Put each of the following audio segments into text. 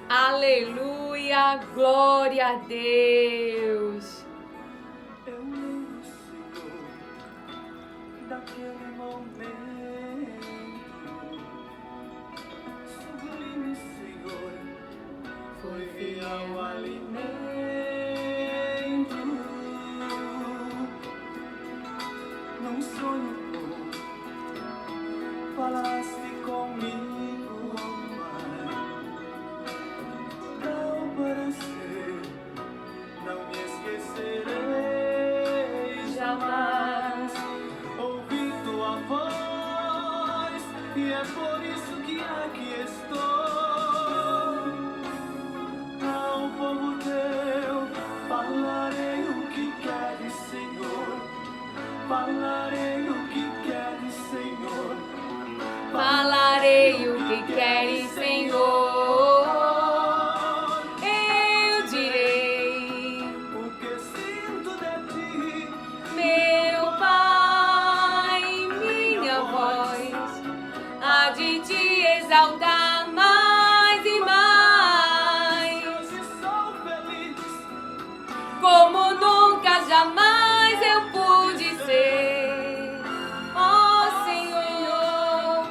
Aleluia, glória a Deus. Eu lembro, Senhor, daquele momento sublime, Senhor, foi real alimento. Num sonho bom, falaste comigo, oh Pai, não para ser, não me esquecerei jamais. Ouvi tua voz e é por isso que aqui estou. Ao povo teu falarei o que queres, Senhor. Falarei o que queres, Senhor. Falarei o que queres, Senhor. Eu direi O que sinto de ti, meu Pai, minha voz há de te exaltar mais e mais, hoje sou feliz. como nunca jamais eu pude ser. Ó Senhor,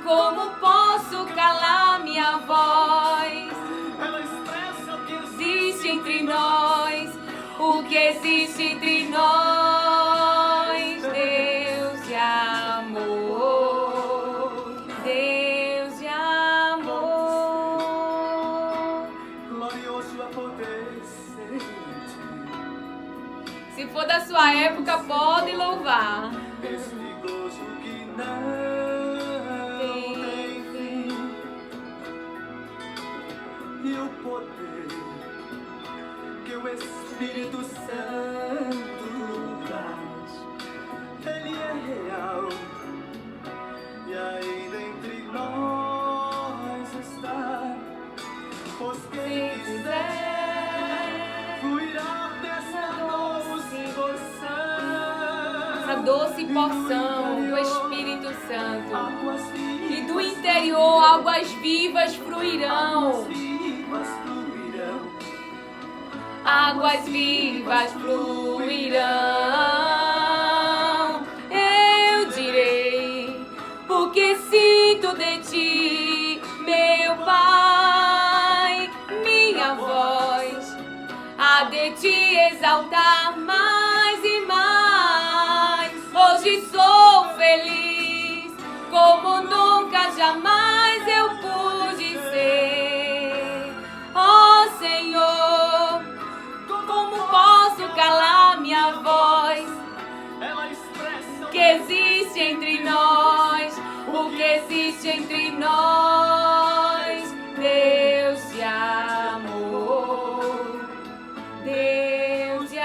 como posso calar minha voz? Ela expressa o que Existe entre nós, o que existe entre nós, Deus de amor, Deus de amor. glorioso é poder sentir Se for da sua época, pode louvar. este gozo que não tem fim e o poder que o Espírito Santo traz. Ele é real e ainda entre nós está. Pois quem quiser fluirá dessa doce Essa porção, doce porção do Espírito Santo. águas E vivas, do interior, águas vivas fluirão. vivas fluirão. Águas vivas fluirão. Eu direi o que sinto de ti, meu Pai, minha voz há de te exaltar mais e mais. Hoje sou feliz, como nunca jamais eu pude ser. Ó Senhor, como posso calar minha voz? Ela expressa Que existe entre nós, o que existe entre nós, Deus de amor, Deus de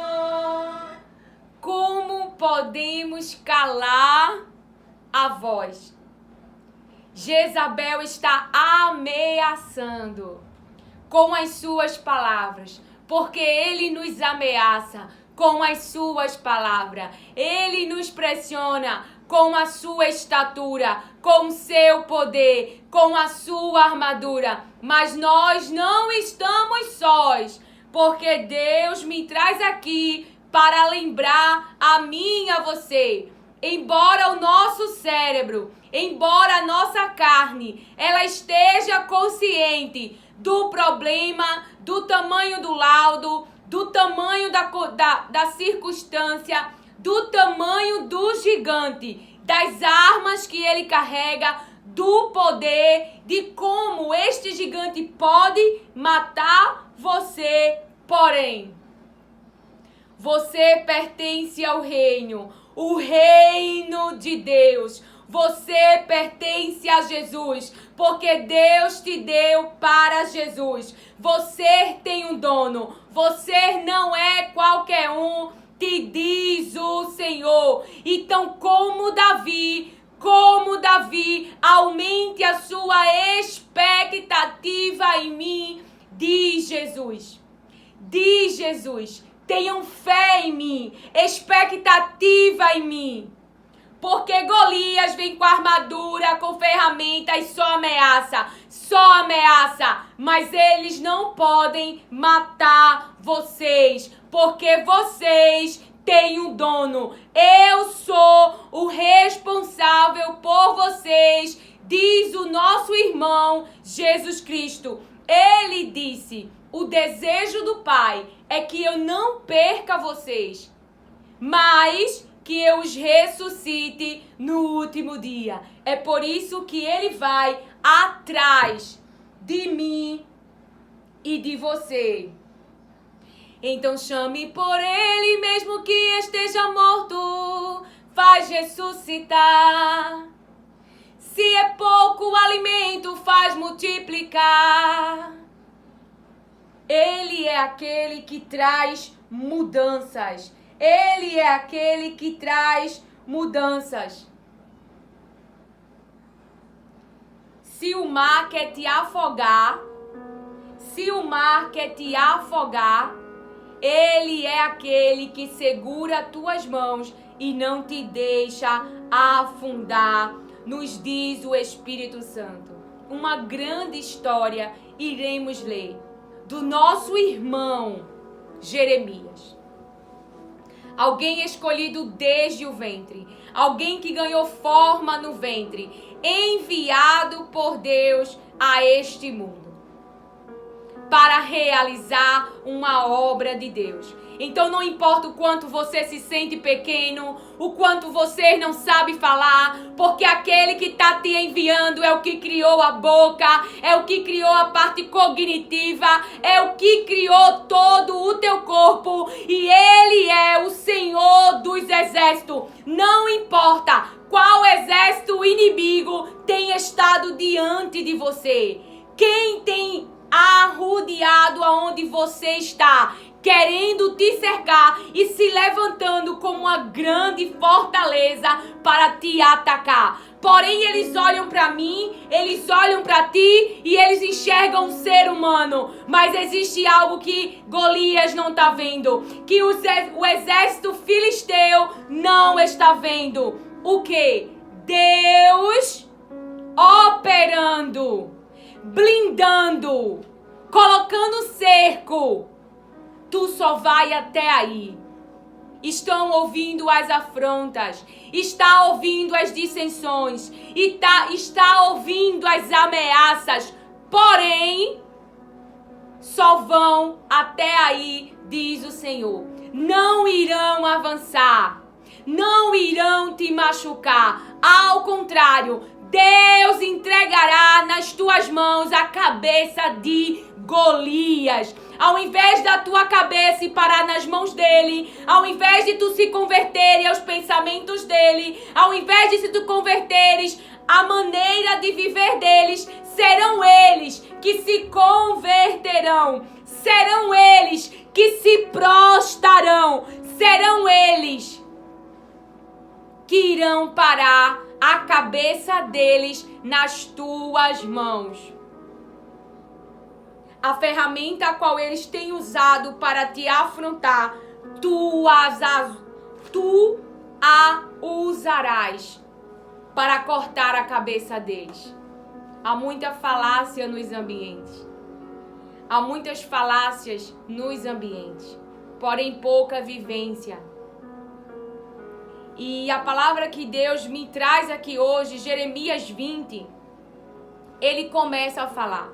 amor. Como podemos calar a voz? Jezabel está ameaçando com as suas palavras, porque ele nos ameaça com as suas palavras. Ele nos pressiona com a sua estatura, com o seu poder, com a sua armadura. Mas nós não estamos sós, porque Deus me traz aqui para lembrar a mim e a você. Embora o nosso cérebro, embora a nossa carne, ela esteja consciente do problema, do tamanho do laudo, do tamanho da circunstância, do tamanho do gigante, das armas que ele carrega, do poder, de como este gigante pode matar você. Porém, você pertence ao reino, o reino de Deus. Você pertence a Jesus, porque Deus te deu para Jesus. Você tem um dono, você não é qualquer um, te diz o Senhor. Então, como Davi, aumente a sua expectativa em mim, diz Jesus. Diz Jesus, tenham fé em mim, expectativa em mim. Porque Golias vem com armadura, com ferramentas, só ameaça. Mas eles não podem matar vocês, porque vocês têm um dono. Eu sou o responsável por vocês, diz o nosso irmão Jesus Cristo. Ele disse: o desejo do Pai é que eu não perca vocês, mas que eu os ressuscite no último dia. É por isso que ele vai atrás de mim e de você. Então chame por ele, mesmo que esteja morto, faz ressuscitar. Se é pouco o alimento, faz multiplicar. Ele é aquele que traz mudanças. Ele é aquele que traz mudanças. Se o mar quer te afogar, ele é aquele que segura tuas mãos e não te deixa afundar, nos diz o Espírito Santo. Uma grande história iremos ler do nosso irmão Jeremias. Alguém escolhido desde o ventre, alguém que ganhou forma no ventre, enviado por Deus a este mundo para realizar uma obra de Deus. Então não importa o quanto você se sente pequeno, o quanto você não sabe falar, porque aquele que está te enviando é o que criou a boca, é o que criou a parte cognitiva, é o que criou todo o teu corpo, e ele é o Senhor dos exércitos. Não importa qual exército inimigo tem estado diante de você, quem tem arrodeado aonde você está, querendo te cercar e se levantando como uma grande fortaleza para te atacar. Porém, eles olham para mim, eles olham para ti e eles enxergam um ser humano. Mas existe algo que Golias não está vendo, que o exército filisteu não está vendo. O quê? Deus operando, blindando, colocando cerco. Tu só vai até aí. Estão ouvindo as afrontas, está ouvindo as dissensões, está ouvindo as ameaças, porém, só vão até aí, diz o Senhor. Não irão avançar, não irão te machucar, ao contrário, Deus entregará nas tuas mãos a cabeça de Golias. Ao invés da tua cabeça ir parar nas mãos dele, ao invés de tu se converteres aos pensamentos dele, ao invés de se tu converteres à maneira de viver deles, serão eles que se converterão, serão eles que se prostrarão, serão eles que irão parar a cabeça deles nas tuas mãos. A ferramenta a qual eles têm usado para te afrontar, tu a usarás para cortar a cabeça deles. Há muita falácia nos ambientes. Há muitas falácias nos ambientes, porém pouca vivência. E a palavra que Deus me traz aqui hoje, Jeremias 20, ele começa a falar.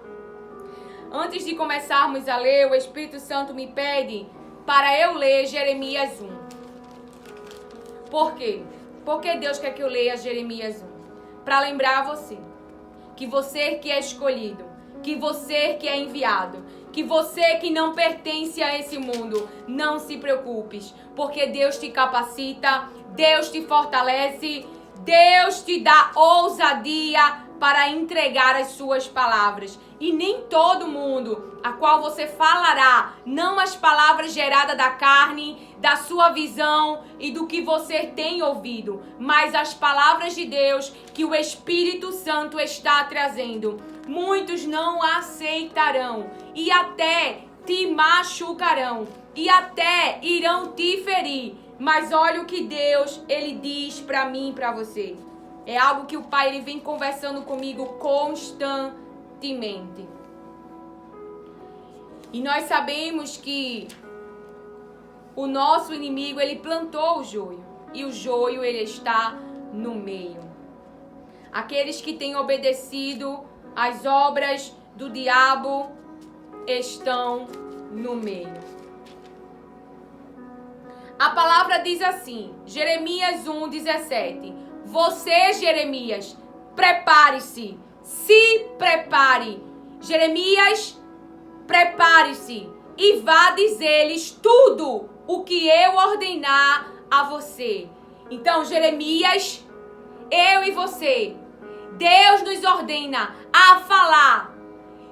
Antes de começarmos a ler, o Espírito Santo me pede para eu ler Jeremias 1. Por quê? Porque Deus quer que eu leia Jeremias 1. Para lembrar você que é escolhido, que você que é enviado, que você que não pertence a esse mundo, não se preocupes, porque Deus te capacita, Deus te fortalece, Deus te dá ousadia para entregar as suas palavras. E nem todo mundo a qual você falará, não as palavras geradas da carne, da sua visão e do que você tem ouvido, mas as palavras de Deus que o Espírito Santo está trazendo. Muitos não aceitarão e até te machucarão e até irão te ferir, Mas olha o que Deus, ele diz para mim e para você. É algo que o Pai, ele vem conversando comigo constantemente. E nós sabemos que o nosso inimigo, ele plantou o joio. E o joio, ele está no meio. Aqueles que têm obedecido às obras do diabo estão no meio. A palavra diz assim, Jeremias 1:17. Você, Jeremias, prepare-se, se prepare. Jeremias, prepare-se e vá dizer-lhes tudo o que eu ordenar a você. Então, Jeremias, eu e você, Deus nos ordena a falar.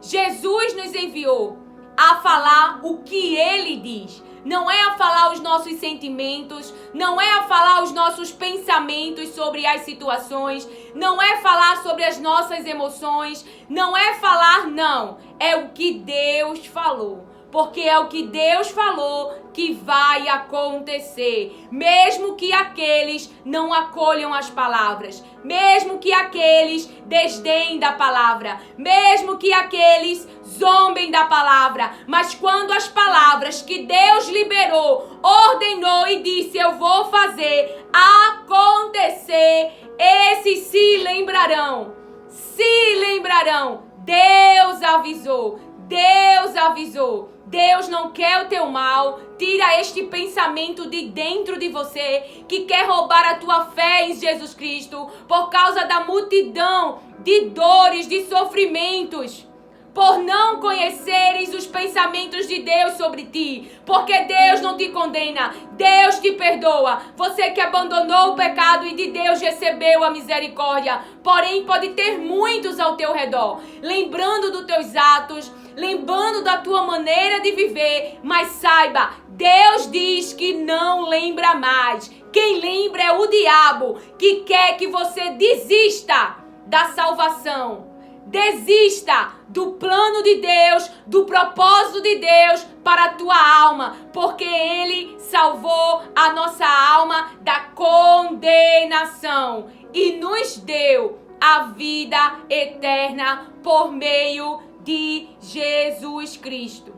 Jesus nos enviou a falar o que Ele diz. Não é a falar os nossos sentimentos, não é a falar os nossos pensamentos sobre as situações, não é falar sobre as nossas emoções, não é falar, não. É o que Deus falou. Porque é o que Deus falou que vai acontecer. Mesmo que aqueles não acolham as palavras. Mesmo que aqueles desdeem da palavra. Mesmo que aqueles zombem da palavra. Mas quando as palavras que Deus liberou, ordenou e disse, eu vou fazer acontecer, esses se lembrarão. Se lembrarão. Deus avisou. Deus avisou. Deus não quer o teu mal. Tira este pensamento de dentro de você que quer roubar a tua fé em Jesus Cristo por causa da multidão de dores, de sofrimentos, por não conheceres os pensamentos de Deus sobre ti, porque Deus não te condena, Deus te perdoa. Você que abandonou o pecado e de Deus recebeu a misericórdia, porém pode ter muitos ao teu redor, lembrando dos teus atos, lembrando da tua maneira de viver, mas saiba, Deus diz que não lembra mais. Quem lembra é o diabo, que quer que você desista da salvação. Desista do plano de Deus, do propósito de Deus para a tua alma, porque Ele salvou a nossa alma da condenação e nos deu a vida eterna por meio de Jesus Cristo.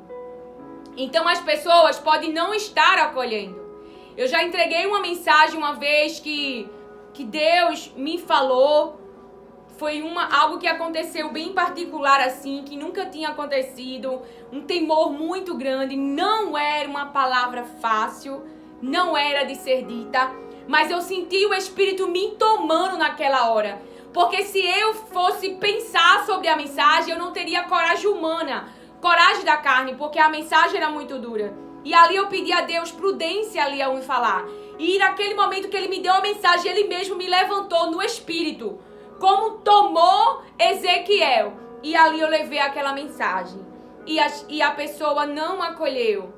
Então as pessoas podem não estar acolhendo. Eu já entreguei uma mensagem uma vez que Deus me falou. Foi algo que aconteceu bem particular assim, que nunca tinha acontecido. Um temor muito grande. Não era uma palavra fácil, não era de ser dita, mas eu senti o Espírito me tomando naquela hora. Porque se eu fosse pensar sobre a mensagem, eu não teria coragem humana, coragem da carne, porque a mensagem era muito dura. E ali eu pedi a Deus prudência ali ao me falar. E naquele momento que Ele me deu a mensagem, Ele mesmo me levantou no Espírito, como tomou Ezequiel. E ali eu levei aquela mensagem. E a pessoa não acolheu,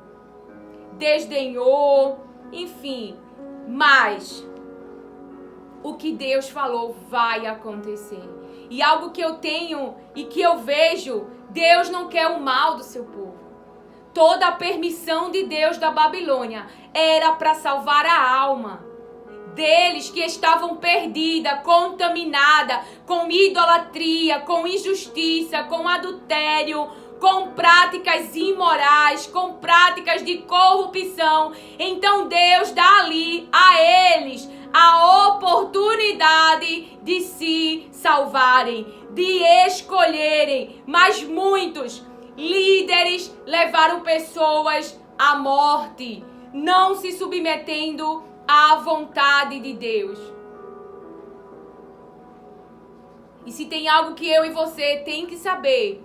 desdenhou, enfim. Mas o que Deus falou vai acontecer. E algo que eu tenho e que eu vejo, Deus não quer o mal do seu povo. Toda a permissão de Deus da Babilônia era para salvar a alma deles que estavam perdida, contaminada com idolatria, com injustiça, com adultério, com práticas imorais, com práticas de corrupção. Então Deus dá ali a eles a oportunidade de se salvarem, de escolherem. Mas muitos líderes levaram pessoas à morte, não se submetendo à vontade de Deus. E se tem algo que eu e você tem que saber,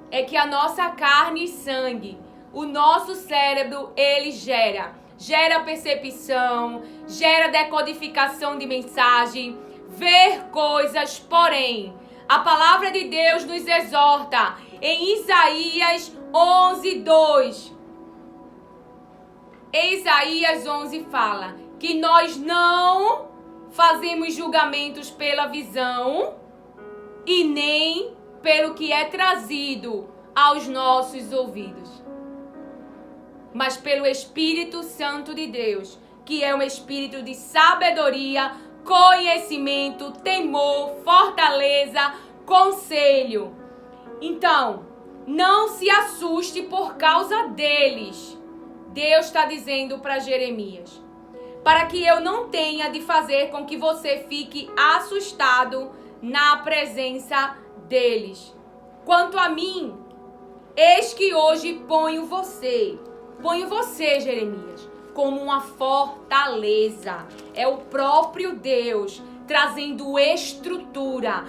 é que a nossa carne e sangue, o nosso cérebro, ele gera percepção, gera decodificação de mensagem, ver coisas, porém, a palavra de Deus nos exorta em Isaías 11:2. Isaías 11 fala que nós não fazemos julgamentos pela visão e nem pelo que é trazido aos nossos ouvidos, mas pelo Espírito Santo de Deus, que é um espírito de sabedoria, conhecimento, temor, fortaleza, conselho. Então, não se assuste por causa deles. Deus está dizendo para Jeremias, para que eu não tenha de fazer com que você fique assustado na presença deles. Quanto a mim, eis que hoje ponho você, Jeremias, como uma fortaleza. É o próprio Deus trazendo estrutura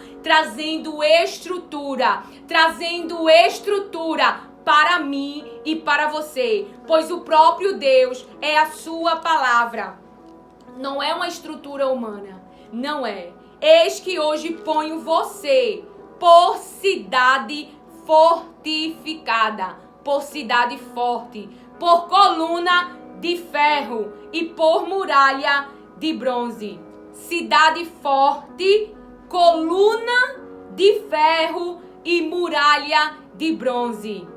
para mim e para você, pois o próprio Deus é a sua palavra. Não é uma estrutura humana, não é. Eis que hoje ponho você por cidade fortificada, por cidade forte, por coluna de ferro e por muralha de bronze. Cidade forte, coluna de ferro e muralha de bronze.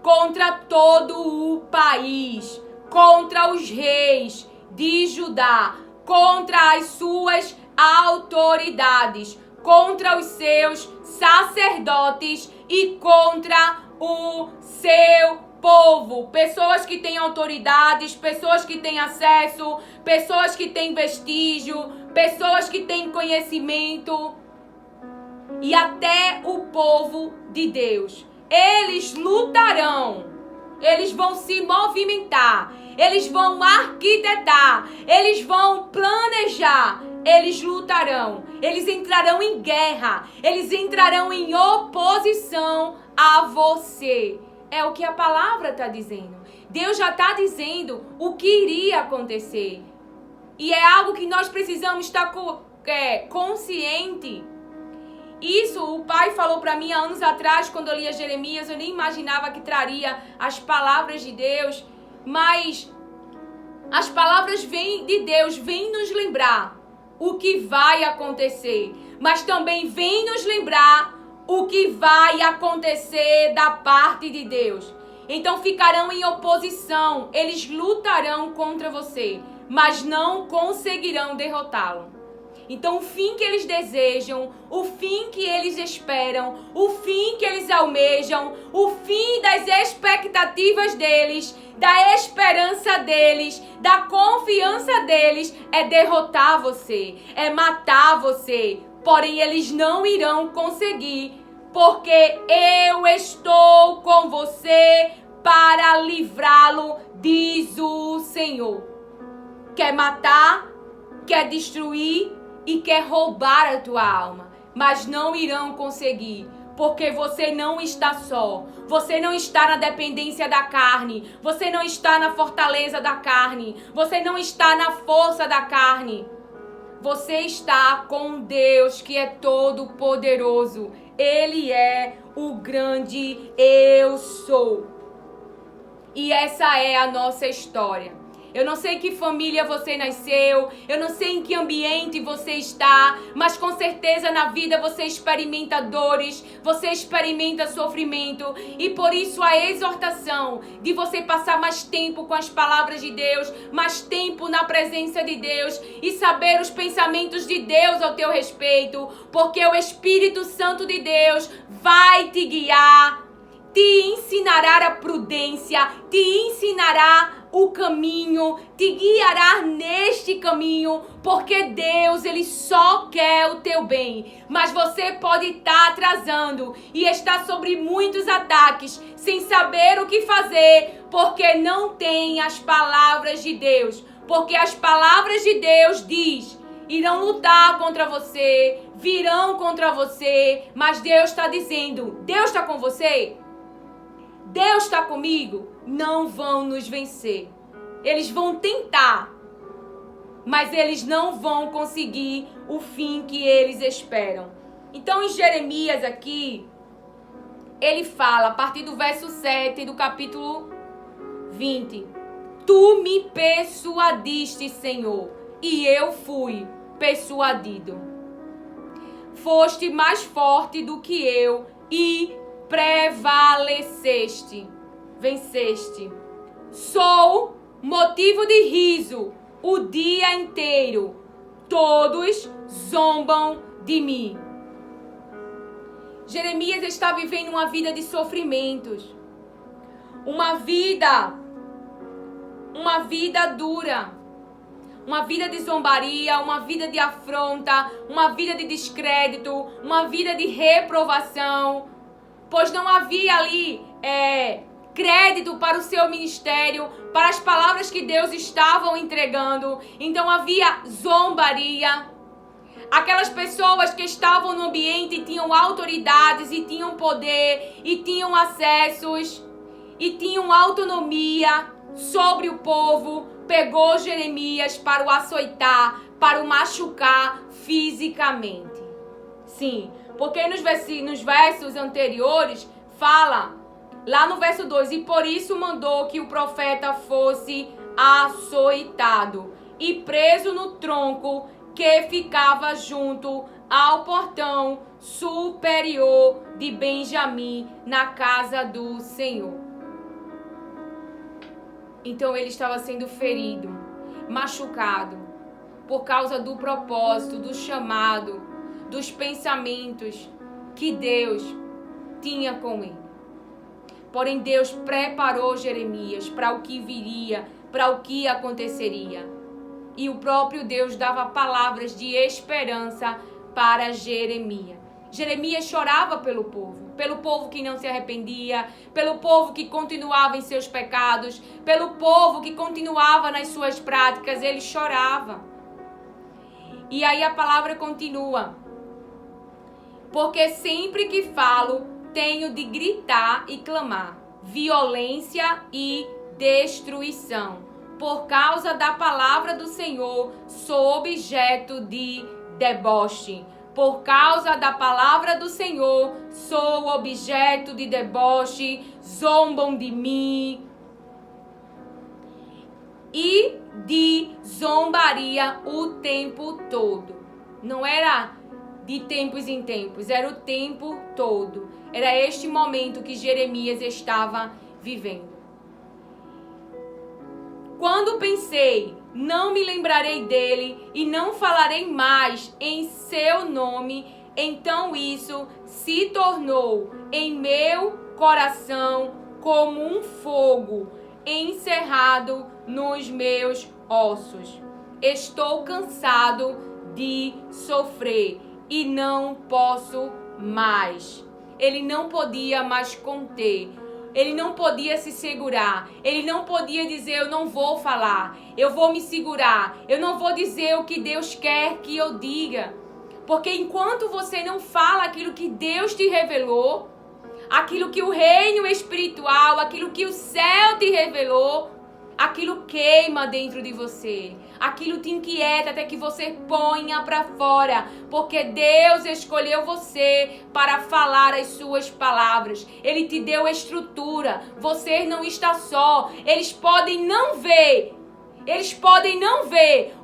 Contra todo o país, contra os reis de Judá, contra as suas autoridades, contra os seus sacerdotes e contra o seu povo, pessoas que têm autoridades, pessoas que têm acesso, pessoas que têm vestígio, pessoas que têm conhecimento e até o povo de Deus. Eles lutarão, eles vão se movimentar, eles vão arquitetar, eles vão planejar, eles lutarão, eles entrarão em guerra, eles entrarão em oposição a você. É o que a palavra está dizendo. Deus já está dizendo o que iria acontecer. E é algo que nós precisamos estar consciente. Isso o pai falou para mim há anos atrás, quando eu lia Jeremias. Eu nem imaginava que traria as palavras de Deus. Mas as palavras de Deus vêm nos lembrar o que vai acontecer. Mas também vêm nos lembrar o que vai acontecer da parte de Deus. Então ficarão em oposição, eles lutarão contra você, mas não conseguirão derrotá-lo. Então o fim que eles desejam, o fim que eles esperam, o fim que eles almejam, o fim das expectativas deles, da esperança deles, da confiança deles, é derrotar você, é matar você. Porém, eles não irão conseguir, porque eu estou com você para livrá-lo, diz o Senhor. Quer matar, quer destruir e quer roubar a tua alma, mas não irão conseguir, porque você não está só. Você não está na dependência da carne, você não está na fortaleza da carne, você não está na força da carne. Você está com Deus que é todo poderoso. Ele é o grande eu sou. E essa é a nossa história. Eu não sei em que família você nasceu, eu não sei em que ambiente você está, mas com certeza na vida você experimenta dores, você experimenta sofrimento, e por isso a exortação de você passar mais tempo com as palavras de Deus, mais tempo na presença de Deus e saber os pensamentos de Deus ao teu respeito, porque o Espírito Santo de Deus vai te guiar, te ensinará a prudência, te ensinará o caminho, te guiará neste caminho, porque Deus, Ele só quer o teu bem. Mas você pode estar atrasando e estar sobre muitos ataques, sem saber o que fazer, porque não tem as palavras de Deus. Porque as palavras de Deus diz: irão lutar contra você, virão contra você, mas Deus está dizendo: Deus está com você? Deus está comigo? Não vão nos vencer. Eles vão tentar, mas eles não vão conseguir o fim que eles esperam. Então, em Jeremias aqui, ele fala, a partir do verso 7 do capítulo 20: Tu me persuadiste, Senhor, e eu fui persuadido. Foste mais forte do que eu e prevaleceste, venceste. Sou motivo de riso o dia inteiro. Todos zombam de mim. Jeremias está vivendo uma vida de sofrimentos. Uma vida dura. Uma vida de zombaria, uma vida de afronta, uma vida de descrédito, uma vida de reprovação. Pois não havia ali crédito para o seu ministério, para as palavras que Deus estava entregando. Então havia zombaria. Aquelas pessoas que estavam no ambiente tinham autoridades e tinham poder e tinham acessos e tinham autonomia sobre o povo. Pegou Jeremias para o açoitar, para o machucar fisicamente. Sim, porque nos versos anteriores fala, lá no verso 2, e por isso mandou que o profeta fosse açoitado e preso no tronco que ficava junto ao portão superior de Benjamim, na casa do Senhor. Então ele estava sendo ferido, machucado, por causa do propósito, do chamado, dos pensamentos que Deus tinha com ele. Porém, Deus preparou Jeremias para o que viria, para o que aconteceria. E o próprio Deus dava palavras de esperança para Jeremias. Jeremias chorava pelo povo que não se arrependia, pelo povo que continuava em seus pecados, pelo povo que continuava nas suas práticas, ele chorava. E aí a palavra continua. Porque sempre que falo, tenho de gritar e clamar, violência e destruição. Por causa da palavra do Senhor, sou objeto de deboche. Por causa da palavra do Senhor, sou objeto de deboche, zombam de mim. E de zombaria o tempo todo. Não era de tempos em tempos, era o tempo todo. Era este momento que Jeremias estava vivendo. Quando pensei, não me lembrarei dele e não falarei mais em seu nome, então isso se tornou em meu coração como um fogo encerrado nos meus ossos. Estou cansado de sofrer e não posso mais. Ele não podia mais conter. Ele não podia se segurar. Ele não podia dizer, eu não vou falar. Eu vou me segurar. Eu não vou dizer o que Deus quer que eu diga. Porque enquanto você não fala aquilo que Deus te revelou, aquilo que o reino espiritual, aquilo que o céu te revelou, aquilo queima dentro de você. Aquilo te inquieta até que você ponha para fora. Porque Deus escolheu você para falar as suas palavras. Ele te deu estrutura. Você não está só. Eles podem não ver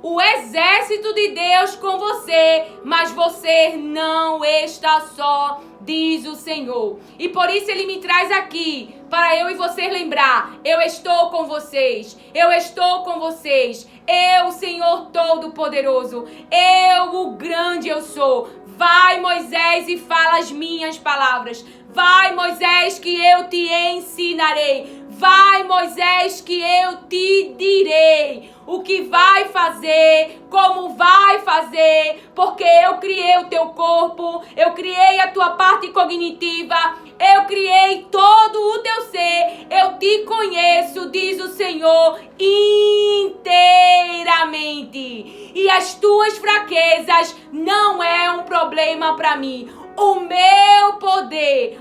o exército de Deus com você, mas você não está só, diz o Senhor. E por isso ele me traz aqui, para eu e você lembrar, eu estou com vocês, eu estou com vocês, eu, Senhor Todo-Poderoso, eu, o grande eu sou. Vai, Moisés, e fala as minhas palavras. Vai, Moisés, que eu te ensinarei. Vai, Moisés, que eu te direi o que vai fazer, como vai fazer, porque eu criei o teu corpo, eu criei a tua parte cognitiva, eu criei todo o teu ser, eu te conheço, diz o Senhor, inteiramente. E as tuas fraquezas não é um problema para mim. O meu poder,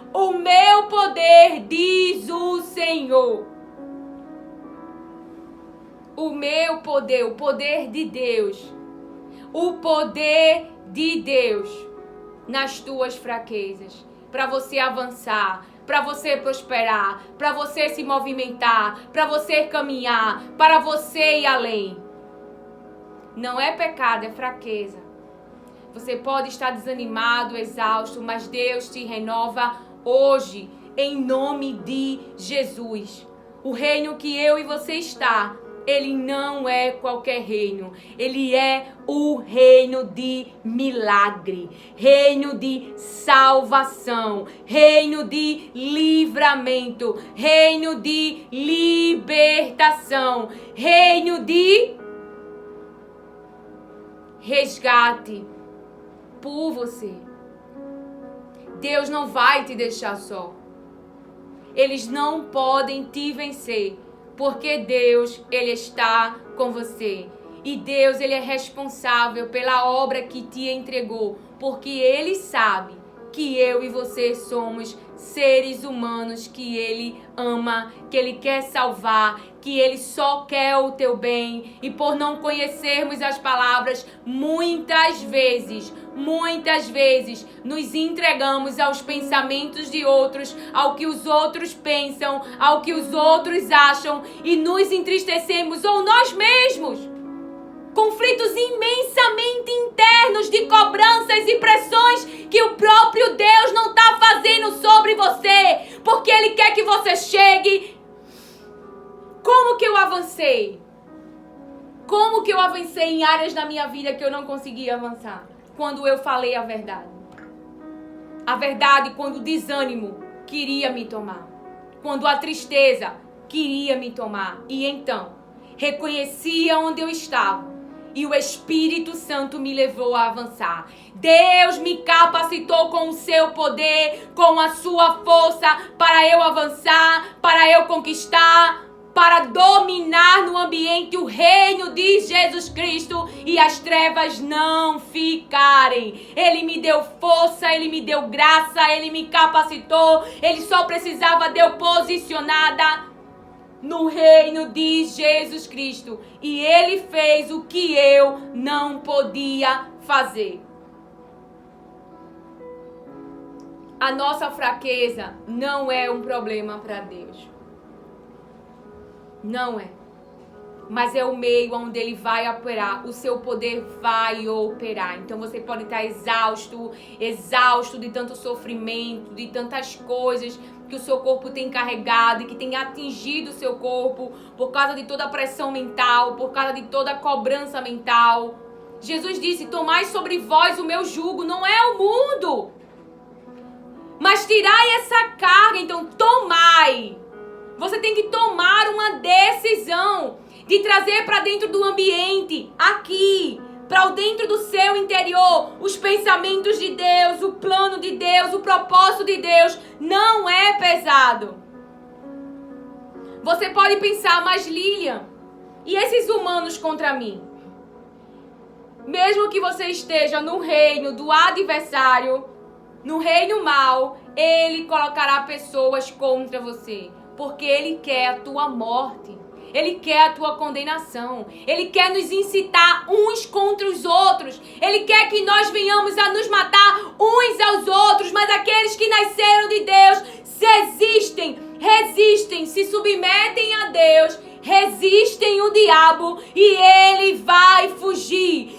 diz o Senhor. O meu poder, o poder de Deus. O poder de Deus nas tuas fraquezas. Para você avançar, para você prosperar, para você se movimentar, para você caminhar, para você ir além. Não é pecado, é fraqueza. Você pode estar desanimado, exausto, mas Deus te renova hoje, em nome de Jesus. O reino que eu e você está ele não é qualquer reino. Ele é o reino de milagre, reino de salvação, reino de livramento, reino de libertação, reino de resgate por você. Deus não vai te deixar só. Eles não podem te vencer, porque Deus, ele está com você. E Deus, ele é responsável pela obra que te entregou, porque ele sabe que eu e você somos seres humanos que ele ama, que ele quer salvar, que ele só quer o teu bem. E por não conhecermos as palavras, muitas vezes nos entregamos aos pensamentos de outros, ao que os outros pensam, ao que os outros acham, e nos entristecemos, ou nós mesmos. Conflitos imensamente internos de cobranças e pressões que o próprio Deus não está fazendo sobre você, porque Ele quer que você chegue. Como que eu avancei? Como que eu avancei em áreas da minha vida que eu não conseguia avançar? Quando eu falei a verdade. A verdade quando o desânimo queria me tomar. Quando a tristeza queria me tomar. E então, reconhecia onde eu estava. E o Espírito Santo me levou a avançar. Deus me capacitou com o seu poder, com a sua força, para eu avançar, para eu conquistar, para dominar no ambiente o reino de Jesus Cristo e as trevas não ficarem. Ele me deu força, Ele me deu graça, Ele me capacitou. Ele só precisava de eu posicionada no reino de Jesus Cristo. E Ele fez o que eu não podia fazer. A nossa fraqueza não é um problema para Deus. Não é. Mas é o meio onde Ele vai operar. O seu poder vai operar. Então você pode estar exausto de tanto sofrimento, de tantas coisas que o seu corpo tem carregado e que tem atingido o seu corpo por causa de toda a pressão mental, por causa de toda a cobrança mental. Jesus disse: tomai sobre vós o meu jugo. Não é o mundo, mas tirai essa carga. Então tomai. Você tem que tomar uma decisão de trazer para dentro do ambiente, aqui, para dentro do seu interior, os pensamentos de Deus, o plano de Deus, o propósito de Deus. Não é pesado. Você pode pensar: mas Lilian, e esses humanos contra mim? Mesmo que você esteja no reino do adversário, no reino mal, ele colocará pessoas contra você, porque ele quer a tua morte. Ele quer a tua condenação. Ele quer nos incitar uns contra os outros. Ele quer que nós venhamos a nos matar uns aos outros. Mas aqueles que nasceram de Deus resistem, se submetem a Deus, resistem o diabo e ele vai fugir.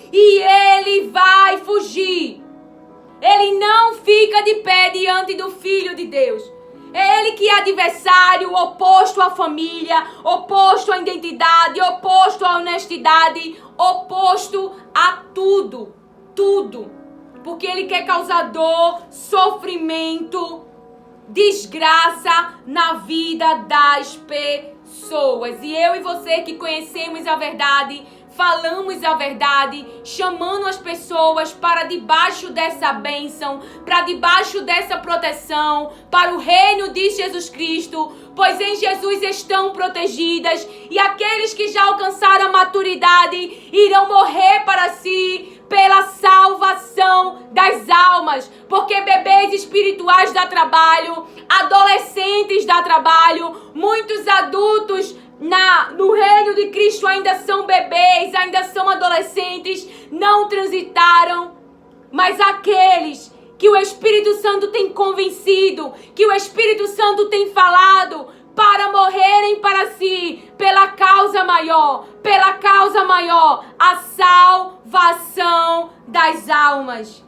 Ele não fica de pé diante do Filho de Deus. É ele que é adversário, oposto à família, oposto à identidade, oposto à honestidade, oposto a tudo. Porque ele quer causar dor, sofrimento, desgraça na vida das pessoas. E eu e você que conhecemos a verdade, falamos a verdade, chamando as pessoas para debaixo dessa bênção, para debaixo dessa proteção, para o reino de Jesus Cristo, pois em Jesus estão protegidas, e aqueles que já alcançaram a maturidade irão morrer para si pela salvação das almas, porque bebês espirituais dá trabalho, adolescentes dá trabalho, muitos adultos no reino de Cristo ainda são bebês, ainda são adolescentes, não transitaram, mas aqueles que o Espírito Santo tem convencido, que o Espírito Santo tem falado para morrerem para si, pela causa maior, a salvação das almas.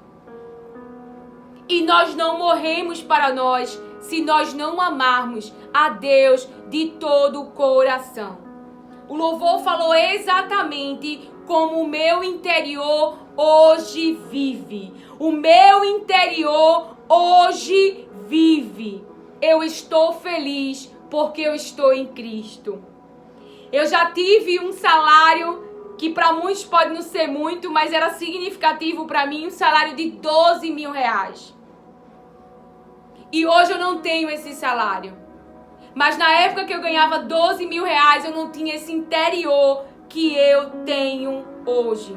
E nós não morremos para nós se nós não amarmos a Deus de todo o coração. O louvor falou exatamente como o meu interior hoje vive. O meu interior hoje vive. Eu estou feliz porque eu estou em Cristo. Eu já tive um salário que para muitos pode não ser muito, mas era significativo para mim, um salário de 12 mil reais. E hoje eu não tenho esse salário. Mas na época que eu ganhava 12 mil reais, eu não tinha esse interior que eu tenho hoje.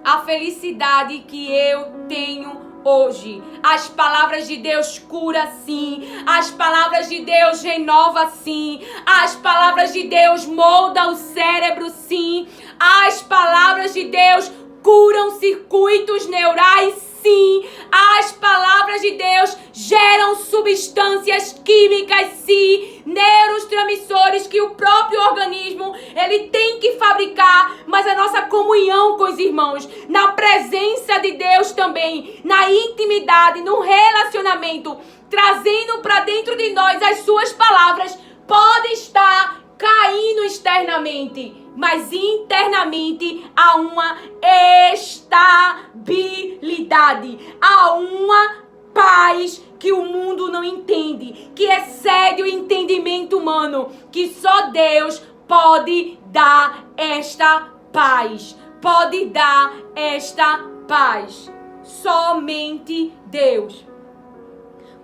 A felicidade que eu tenho hoje. As palavras de Deus cura sim. As palavras de Deus renova sim. As palavras de Deus molda o cérebro sim. As palavras de Deus curam circuitos neurais sim. As palavras de Deus geram substâncias químicas sim. Neurotransmissores que o próprio organismo ele tem que fabricar, mas a nossa comunhão com os irmãos, na presença de Deus também, na intimidade, no relacionamento, trazendo para dentro de nós as suas palavras, pode estar caindo externamente, mas internamente há uma estabilidade, há uma paz que o mundo não entende, que excede o entendimento humano, que só Deus pode dar esta paz, pode dar esta paz, somente Deus.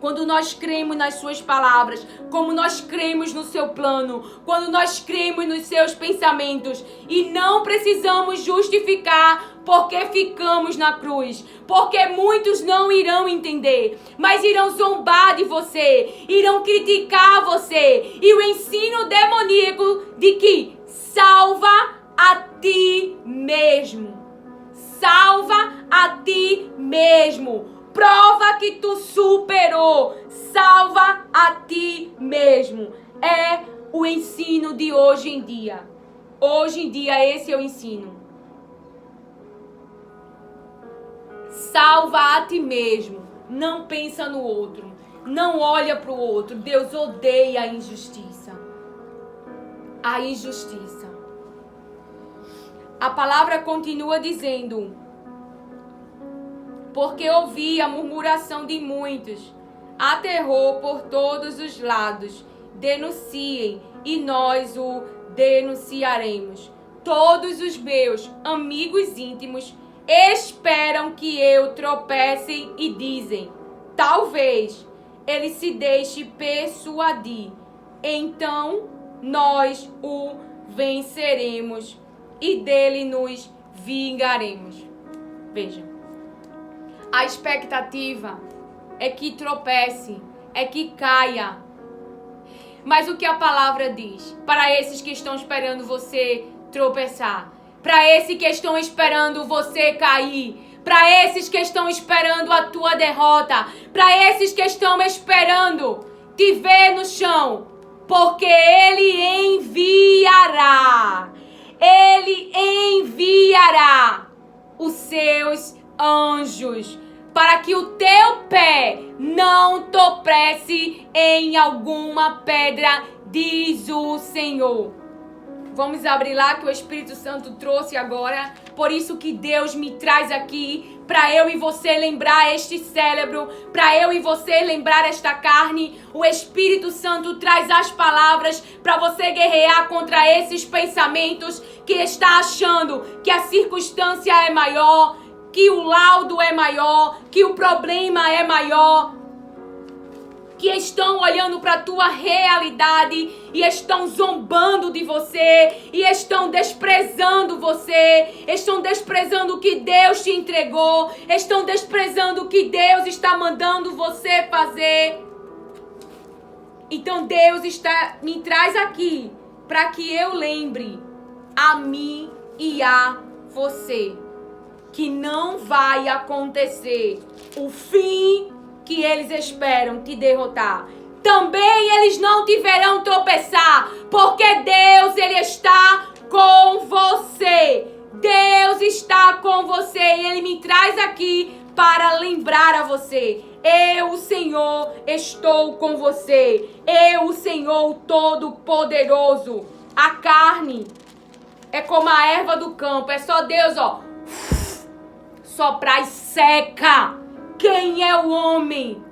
Quando nós cremos nas suas palavras, como nós cremos no seu plano, quando nós cremos nos seus pensamentos e não precisamos justificar porque ficamos na cruz, porque muitos não irão entender, mas irão zombar de você, irão criticar você, e o ensino demoníaco de que salva a ti mesmo, salva a ti mesmo. Prova que tu superou. Salva a ti mesmo. É o ensino de hoje em dia. Hoje em dia esse é o ensino. Salva a ti mesmo. Não pensa no outro. Não olha para o outro. Deus odeia a injustiça. A injustiça. A palavra continua dizendo: porque ouvi a murmuração de muitos, há terror por todos os lados. Denunciem e nós o denunciaremos. Todos os meus amigos íntimos esperam que eu tropece e dizem: talvez ele se deixe persuadir. Então nós o venceremos e dele nos vingaremos. Veja. A expectativa é que tropece, é que caia. Mas o que a palavra diz para esses que estão esperando você tropeçar? Para esses que estão esperando você cair? Para esses que estão esperando a tua derrota? Para esses que estão esperando te ver no chão? Porque Ele enviará. Ele enviará os seus anjos, para que o teu pé não tropece em alguma pedra, diz o Senhor. Vamos abrir lá que o Espírito Santo trouxe agora. Por isso que Deus me traz aqui, para eu e você lembrar este cérebro, para eu e você lembrar esta carne. O Espírito Santo traz as palavras para você guerrear contra esses pensamentos que está achando que a circunstância é maior, que o laudo é maior, que o problema é maior, que estão olhando para a tua realidade e estão zombando de você, e estão desprezando você, estão desprezando o que Deus te entregou, estão desprezando o que Deus está mandando você fazer. Então Deus me traz aqui para que eu lembre a mim e a você que não vai acontecer o fim que eles esperam te derrotar. Também eles não te verão tropeçar, porque Deus, Ele está com você. Deus está com você e Ele me traz aqui para lembrar a você: eu, o Senhor, estou com você. Eu, o Senhor Todo-Poderoso. A carne é como a erva do campo. É só Deus, ó, soprar e seca. Quem é o homem?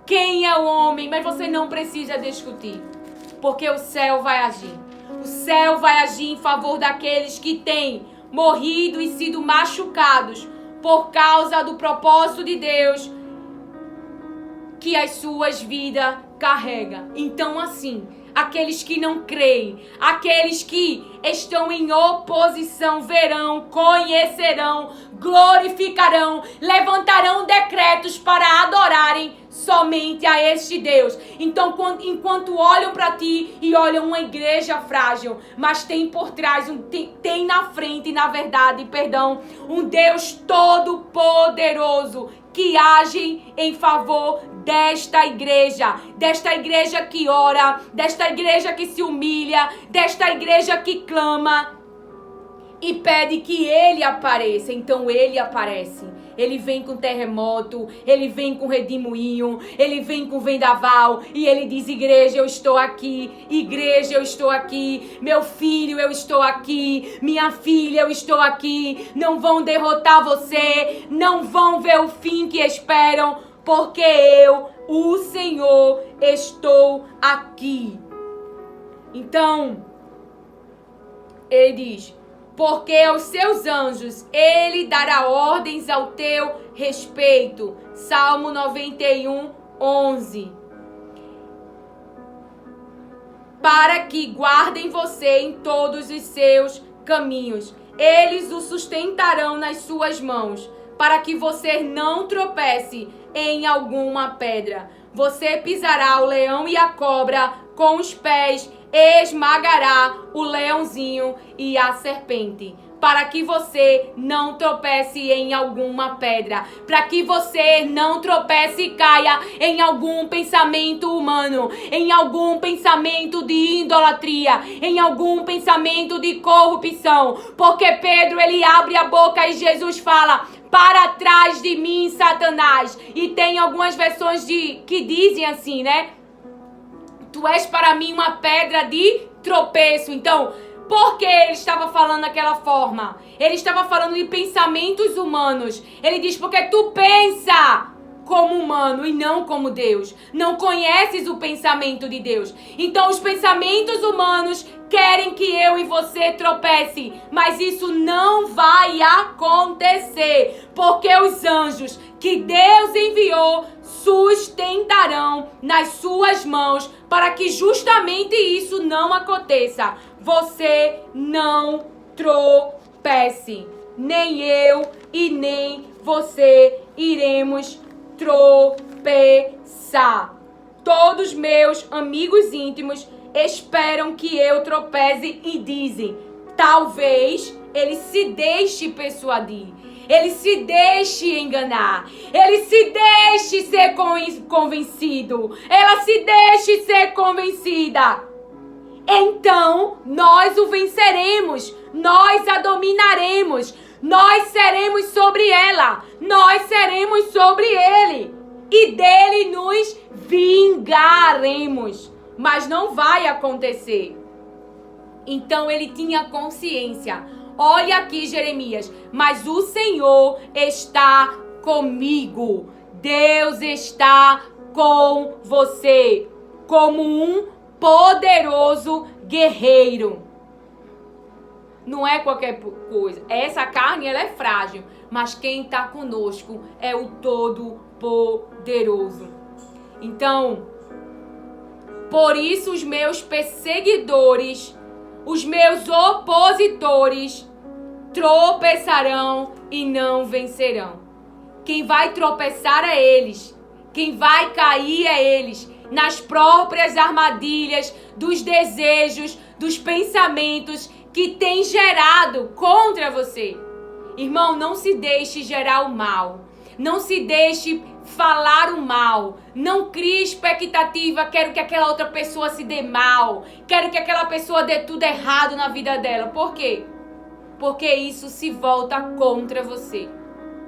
Quem é o homem? Mas você não precisa discutir, porque o céu vai agir. O céu vai agir em favor daqueles que têm morrido e sido machucados por causa do propósito de Deus que as suas vidas carregam. Então, assim, aqueles que não creem, aqueles que estão em oposição, verão, conhecerão, glorificarão, levantarão decretos para adorarem somente a este Deus. Então, enquanto olham para ti e olham uma igreja frágil, mas tem por trás, tem na frente, na verdade, um Deus todo-poderoso que age em favor desta igreja que ora, desta igreja que se humilha, desta igreja que clama e pede que ele apareça. Então ele aparece. Ele vem com terremoto, ele vem com redemoinho, ele vem com vendaval e ele diz: igreja, eu estou aqui, igreja, eu estou aqui, meu filho, eu estou aqui, minha filha, eu estou aqui. Não vão derrotar você, não vão ver o fim que esperam, porque eu, o Senhor, estou aqui. Então, ele diz: porque aos seus anjos ele dará ordens ao teu respeito. Salmo 91, 11. Para que guardem você em todos os seus caminhos. Eles o sustentarão nas suas mãos, para que você não tropece em alguma pedra. Você pisará o leão e a cobra com os pés, esmagará o leãozinho e a serpente, para que você não tropece em alguma pedra, para que você não tropece e caia em algum pensamento humano, em algum pensamento de idolatria, em algum pensamento de corrupção, porque Pedro, ele abre a boca e Jesus fala: para trás de mim, Satanás. E tem algumas versões que dizem assim, né? Tu és para mim uma pedra de tropeço. Então, por que ele estava falando daquela forma? Ele estava falando de pensamentos humanos. Ele diz: porque tu pensa como humano e não como Deus. Não conheces o pensamento de Deus. Então, os pensamentos humanos querem que eu e você tropece, mas isso não vai acontecer, porque os anjos que Deus enviou sustentarão nas suas mãos para que justamente isso não aconteça. Você não tropece. Nem eu e nem você iremos tropeçar. Todos meus amigos íntimos esperam que eu tropece e dizem: talvez ele se deixe persuadir, ele se deixe enganar, ele se deixe ser convencido, ela se deixe ser convencida. Então nós o venceremos, nós a dominaremos, nós seremos sobre ela, nós seremos sobre ele e dele nos vingaremos. Mas não vai acontecer. Então ele tinha consciência. Olha aqui, Jeremias: mas o Senhor está comigo. Deus está com você como um poderoso guerreiro. Não é qualquer coisa. Essa carne, ela é frágil, mas quem está conosco é o Todo-Poderoso. Então, por isso os meus perseguidores, os meus opositores tropeçarão e não vencerão. Quem vai tropeçar é eles. Quem vai cair é eles. Nas próprias armadilhas dos desejos, dos pensamentos que tem gerado contra você. Irmão, não se deixe gerar o mal. Não se deixe falar o mal. Não crie expectativa: quero que aquela outra pessoa se dê mal, quero que aquela pessoa dê tudo errado na vida dela. Por quê? Porque isso se volta contra você.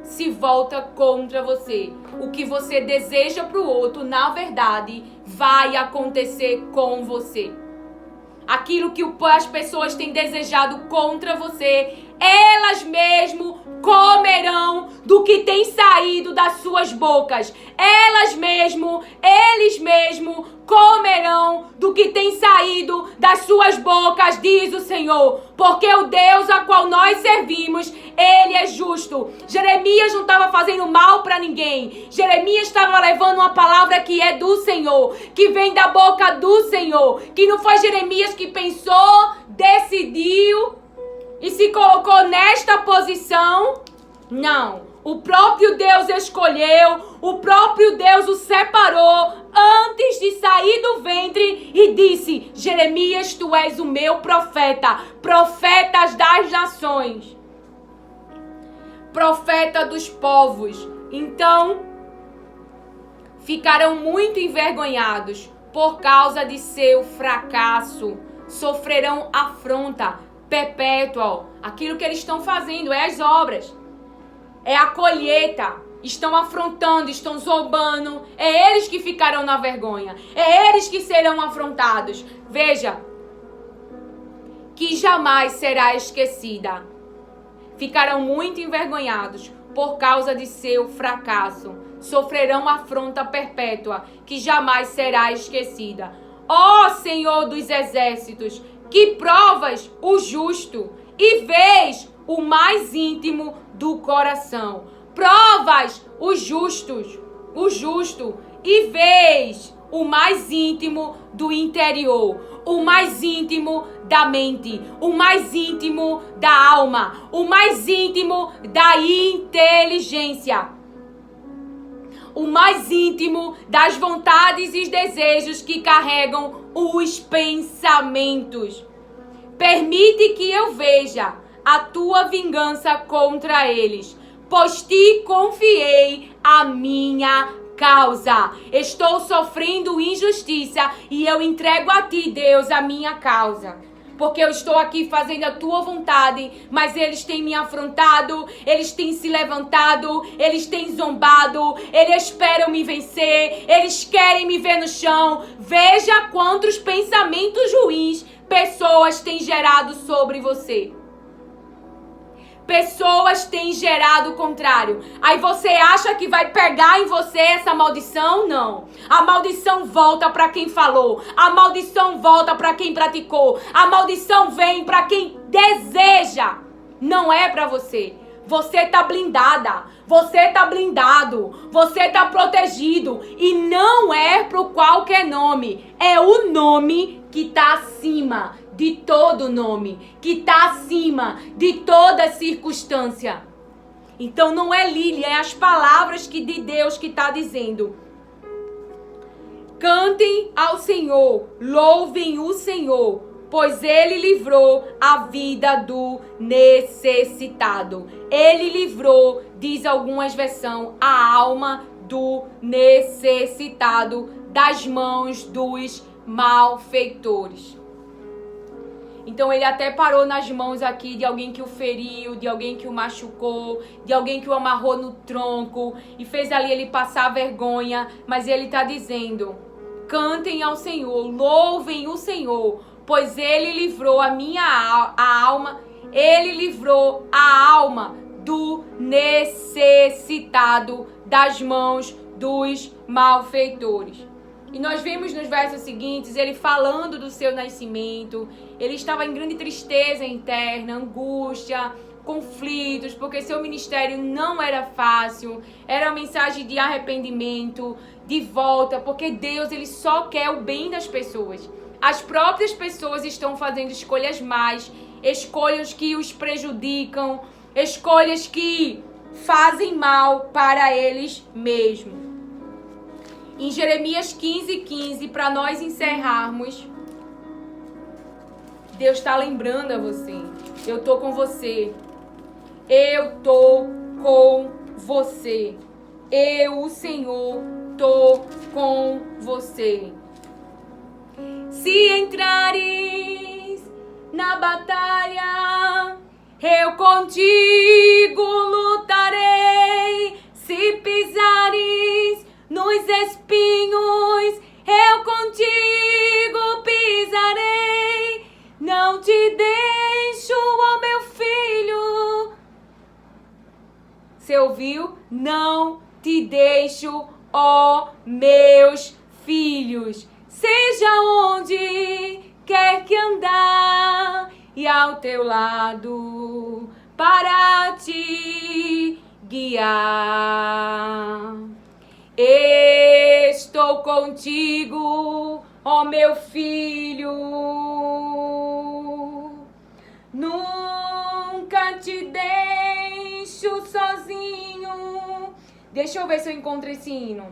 Se volta contra você. O que você deseja para o outro, na verdade, vai acontecer com você. aquilo que as pessoas têm desejado contra você, elas mesmo comerão do que tem saído das suas bocas. Eles mesmo comerão do que tem saído das suas bocas, diz o Senhor. Porque o Deus a qual nós servimos, Ele é justo. Jeremias não estava fazendo mal para ninguém. Jeremias estava levando uma palavra que é do Senhor, que vem da boca do Senhor. Que não foi Jeremias que pensou, decidiu e se colocou nesta posição. Não. O próprio Deus escolheu, o próprio Deus o separou antes de sair do ventre e disse: Jeremias, tu és o meu profeta, profetas das nações, profeta dos povos. Então, ficarão muito envergonhados por causa de seu fracasso, sofrerão afronta perpétua. Aquilo que eles estão fazendo é as obras, é a colheita. Estão afrontando, estão zombando. É eles que ficarão na vergonha. É eles que serão afrontados. Veja, que jamais será esquecida. Ficarão muito envergonhados por causa de seu fracasso. Sofrerão afronta perpétua, que jamais será esquecida. Ó Senhor dos exércitos, que provas o justo e vês o mais íntimo do coração. Provas o justo, e vês o mais íntimo do interior, o mais íntimo da mente, o mais íntimo da alma, o mais íntimo da inteligência, o mais íntimo das vontades e desejos que carregam os pensamentos. Permite que eu veja a tua vingança contra eles, pois te confiei a minha causa. Estou sofrendo injustiça e eu entrego a ti, Deus, a minha causa. Porque eu estou aqui fazendo a tua vontade, mas eles têm me afrontado, eles têm se levantado, eles têm zombado, eles esperam me vencer, eles querem me ver no chão. Veja quantos pensamentos ruins pessoas têm gerado sobre você. Pessoas têm gerado o contrário. Aí você acha que vai pegar em você essa maldição? Não. A maldição volta para quem falou. A maldição volta para quem praticou. A maldição vem para quem deseja. Não é para você. Você tá blindada. Você tá blindado. Você tá protegido. E não é por qualquer nome. É o nome que tá acima de todo nome, que está acima de toda circunstância. Então não é Lília, é as palavras de Deus que está dizendo. Cantem ao Senhor, louvem o Senhor, pois Ele livrou a vida do necessitado. Ele livrou, diz algumas versões, a alma do necessitado das mãos dos malfeitores. Então ele até parou nas mãos aqui de alguém que o feriu, de alguém que o machucou, de alguém que o amarrou no tronco e fez ali ele passar vergonha. Mas ele está dizendo: cantem ao Senhor, louvem o Senhor, pois Ele livrou a alma, Ele livrou a alma do necessitado das mãos dos malfeitores. E nós vemos nos versos seguintes, ele falando do seu nascimento. Ele estava em grande tristeza interna, angústia, conflitos, porque seu ministério não era fácil. Era uma mensagem de arrependimento, de volta, porque Deus, ele só quer o bem das pessoas. As próprias pessoas estão fazendo escolhas más, escolhas que os prejudicam, escolhas que fazem mal para eles mesmos. Em Jeremias 15:15, para nós encerrarmos, Deus está lembrando a você. Eu tô com você. Eu tô com você. Eu, o Senhor, tô com você. Se entrares na batalha, eu contigo lutarei. Se pisares nos espinhos, eu contigo pisarei. não te deixo, ó meus filhos. Seja onde quer que andar, e ao teu lado para te guiar. Estou contigo, ó meu filho, nunca te deixo sozinho. Deixa eu ver se eu encontro esse hino.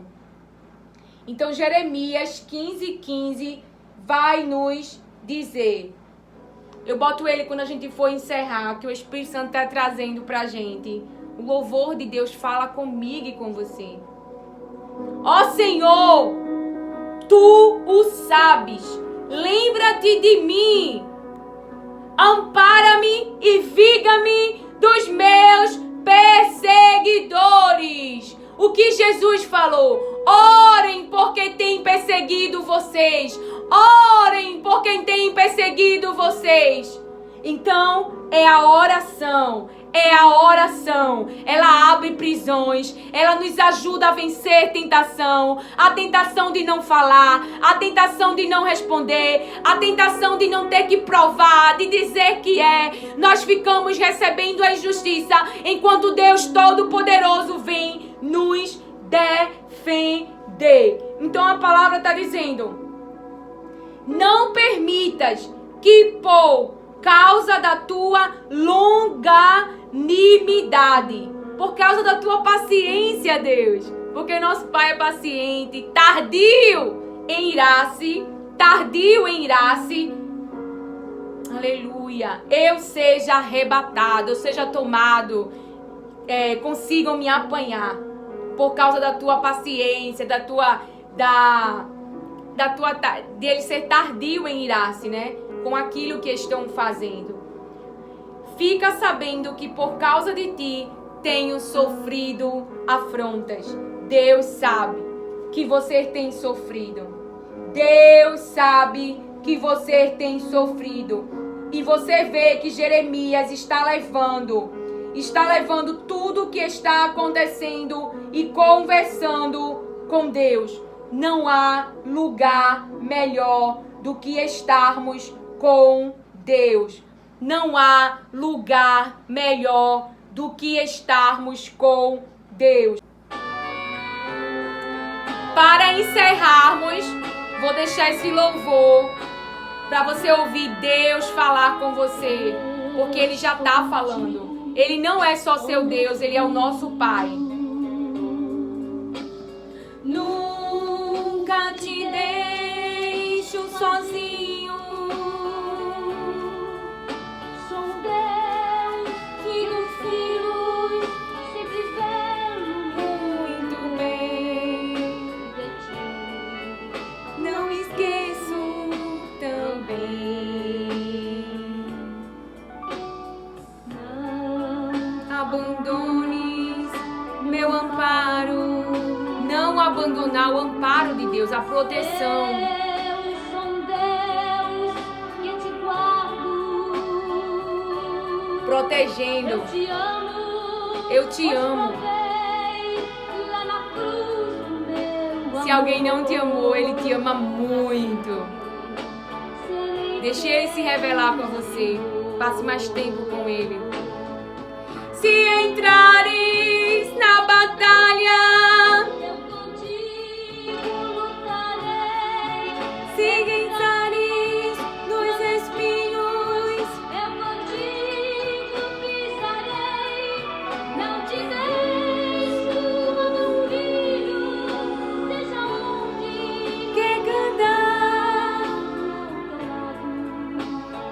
Então Jeremias 15:15 vai nos dizer. Eu boto ele quando a gente for encerrar, que o Espírito Santo está trazendo pra gente. O louvor de Deus fala comigo e com você. Ó Senhor, Tu o sabes, lembra-te de mim, ampara-me e vinga-me dos meus perseguidores. O que Jesus falou? Orem por quem tem perseguido vocês. Orem por quem tem perseguido vocês. Então, é a oração. É a oração. Ela abre prisões. Ela nos ajuda a vencer tentação. A tentação de não falar. A tentação de não responder. A tentação de não ter que provar. De dizer que é. Nós ficamos recebendo a injustiça. Enquanto Deus Todo-Poderoso vem nos defender. Então a palavra está dizendo: não permitas que por causa da tua longanimidade, por causa da tua paciência, Deus, porque nosso Pai é paciente, tardio em irar-se, aleluia, eu seja arrebatado, eu seja tomado, consigam me apanhar, por causa da tua paciência, de ele ser tardio em irar-se, né? Com aquilo que estão fazendo. Fica sabendo que por causa de ti tenho sofrido afrontas. Deus sabe que você tem sofrido. Deus sabe que você tem sofrido. E você vê que Jeremias está levando tudo o que está acontecendo e conversando com Deus. Não há lugar melhor do que estarmos com Deus. Não há lugar melhor do que estarmos com Deus. Para encerrarmos, vou deixar esse louvor para você ouvir Deus falar com você, porque Ele já está falando. Ele não é só seu Deus, Ele é o nosso Pai. Nunca te deixo sozinho. Sou Deus que nos filhos sempre velo muito bem de ti. Não esqueço também. Não abandones meu amparo. Não abandonar o amparo de Deus, a proteção. Eu sou um Deus que te guardo, protegendo. Eu te amo. Lá na cruz, meu Se alguém não te amou, Ele te ama muito. Deixe Ele se revelar para você. Passe mais tempo com Ele. Se entrares na batalha, se entrares nos espinhos, eu contigo pisarei. Não te deixo, meu filho, seja onde quer andar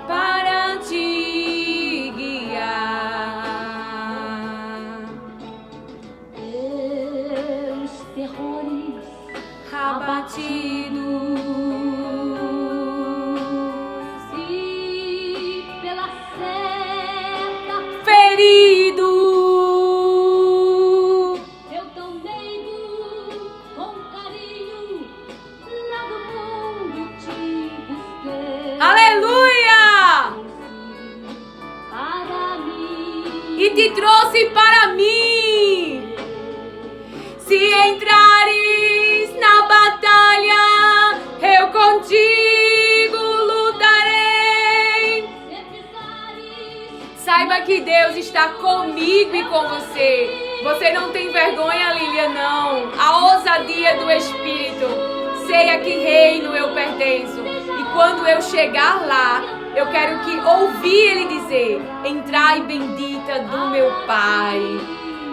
para te guiar. Teus terrores Abatidos e pela seta ferido, eu tão meigo com carinho lá do mundo te busquei. aleluia, Para mim e te trouxe para mim, Se entrares na batalha, eu contigo lutarei. Saiba que Deus está comigo e com você. Você não tem vergonha, Lília, não. A ousadia do Espírito. Sei a que reino eu pertenço. E quando eu chegar lá, eu quero que ouvir Ele dizer: entrai bendita do meu Pai.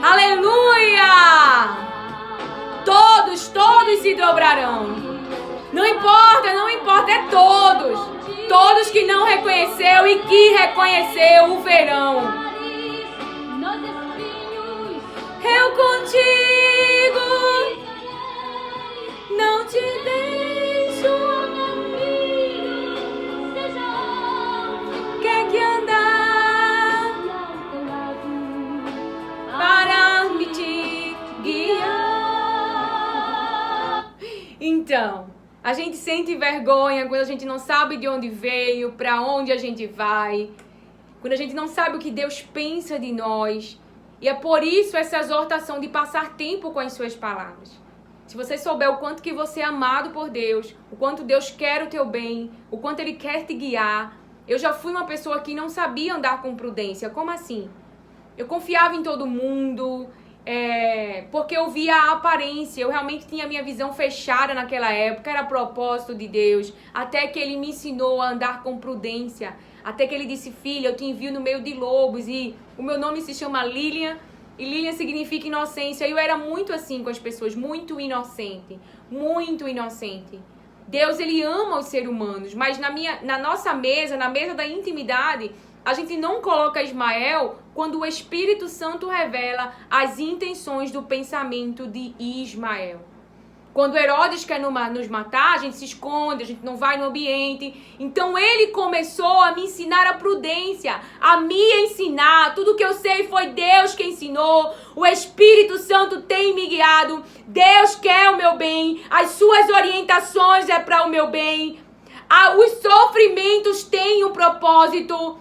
Aleluia! Todos se dobrarão. Não importa, é todos. Todos que não reconheceu e que reconheceu o verão. Eu contigo não te deixo. Quer que andar para me te guiar. Então, a gente sente vergonha quando a gente não sabe de onde veio, para onde a gente vai, quando a gente não sabe o que Deus pensa de nós. E é por isso essa exortação de passar tempo com as suas palavras. Se você souber o quanto que você é amado por Deus, o quanto Deus quer o teu bem, o quanto Ele quer te guiar. Eu já fui uma pessoa que não sabia andar com prudência. Como assim? Eu confiava em todo mundo, porque eu via a aparência. Eu realmente tinha a minha visão fechada naquela época. Era propósito de Deus. Até que Ele me ensinou a andar com prudência. Até que Ele disse: filha, eu te envio no meio de lobos. E o meu nome se chama Lilian. E Lilian significa inocência. E eu era muito assim com as pessoas. Muito inocente. Muito inocente. Deus, Ele ama os seres humanos. Mas na nossa mesa, na mesa da intimidade, a gente não coloca Ismael quando o Espírito Santo revela as intenções do pensamento de Ismael. Quando Herodes quer nos matar, a gente se esconde, a gente não vai no ambiente. Então ele começou a me ensinar a prudência, a me ensinar. Tudo que eu sei foi Deus que ensinou. O Espírito Santo tem me guiado. Deus quer o meu bem. As suas orientações é para o meu bem. Os sofrimentos têm um propósito.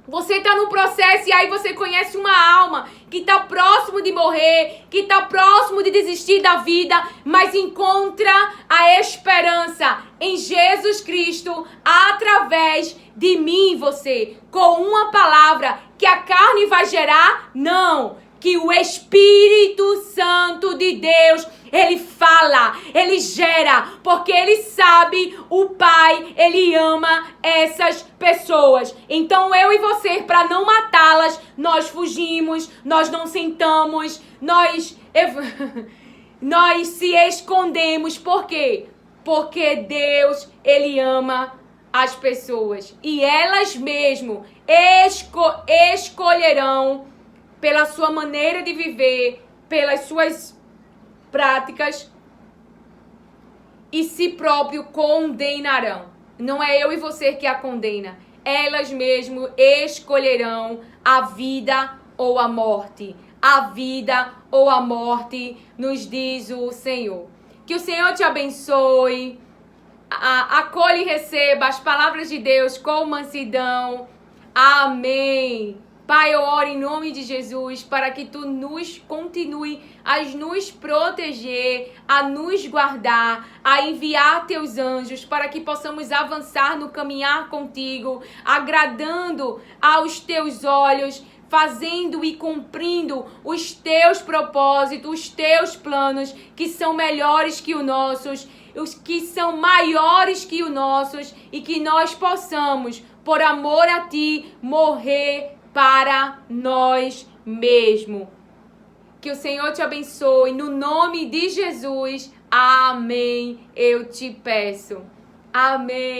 Você está no processo e aí você conhece uma alma que está próximo de morrer, que está próximo de desistir da vida, mas encontra a esperança em Jesus Cristo através de mim e você. Com uma palavra que a carne vai gerar? Não. Que o Espírito Santo de Deus, Ele fala, Ele gera, porque Ele sabe, o Pai, Ele ama essas pessoas. Então eu e você, para não matá-las, nós fugimos, nós não sentamos, nós se escondemos. Por quê? Porque Deus, Ele ama as pessoas. E elas mesmo escolherão pela sua maneira de viver, pelas suas práticas, e si próprio condenarão. Não é eu e você que a condena. Elas mesmo escolherão a vida ou a morte. A vida ou a morte, nos diz o Senhor. Que o Senhor te abençoe. Acolhe e receba as palavras de Deus com mansidão. Amém. Pai, eu oro em nome de Jesus para que Tu nos continue a nos proteger, a nos guardar, a enviar Teus anjos para que possamos avançar no caminhar contigo, agradando aos Teus olhos, fazendo e cumprindo os Teus propósitos, os Teus planos, que são melhores que os nossos, os que são maiores que os nossos, e que nós possamos, por amor a Ti, morrer para nós mesmos. Que o Senhor te abençoe. No nome de Jesus. Amém. Eu te peço. Amém.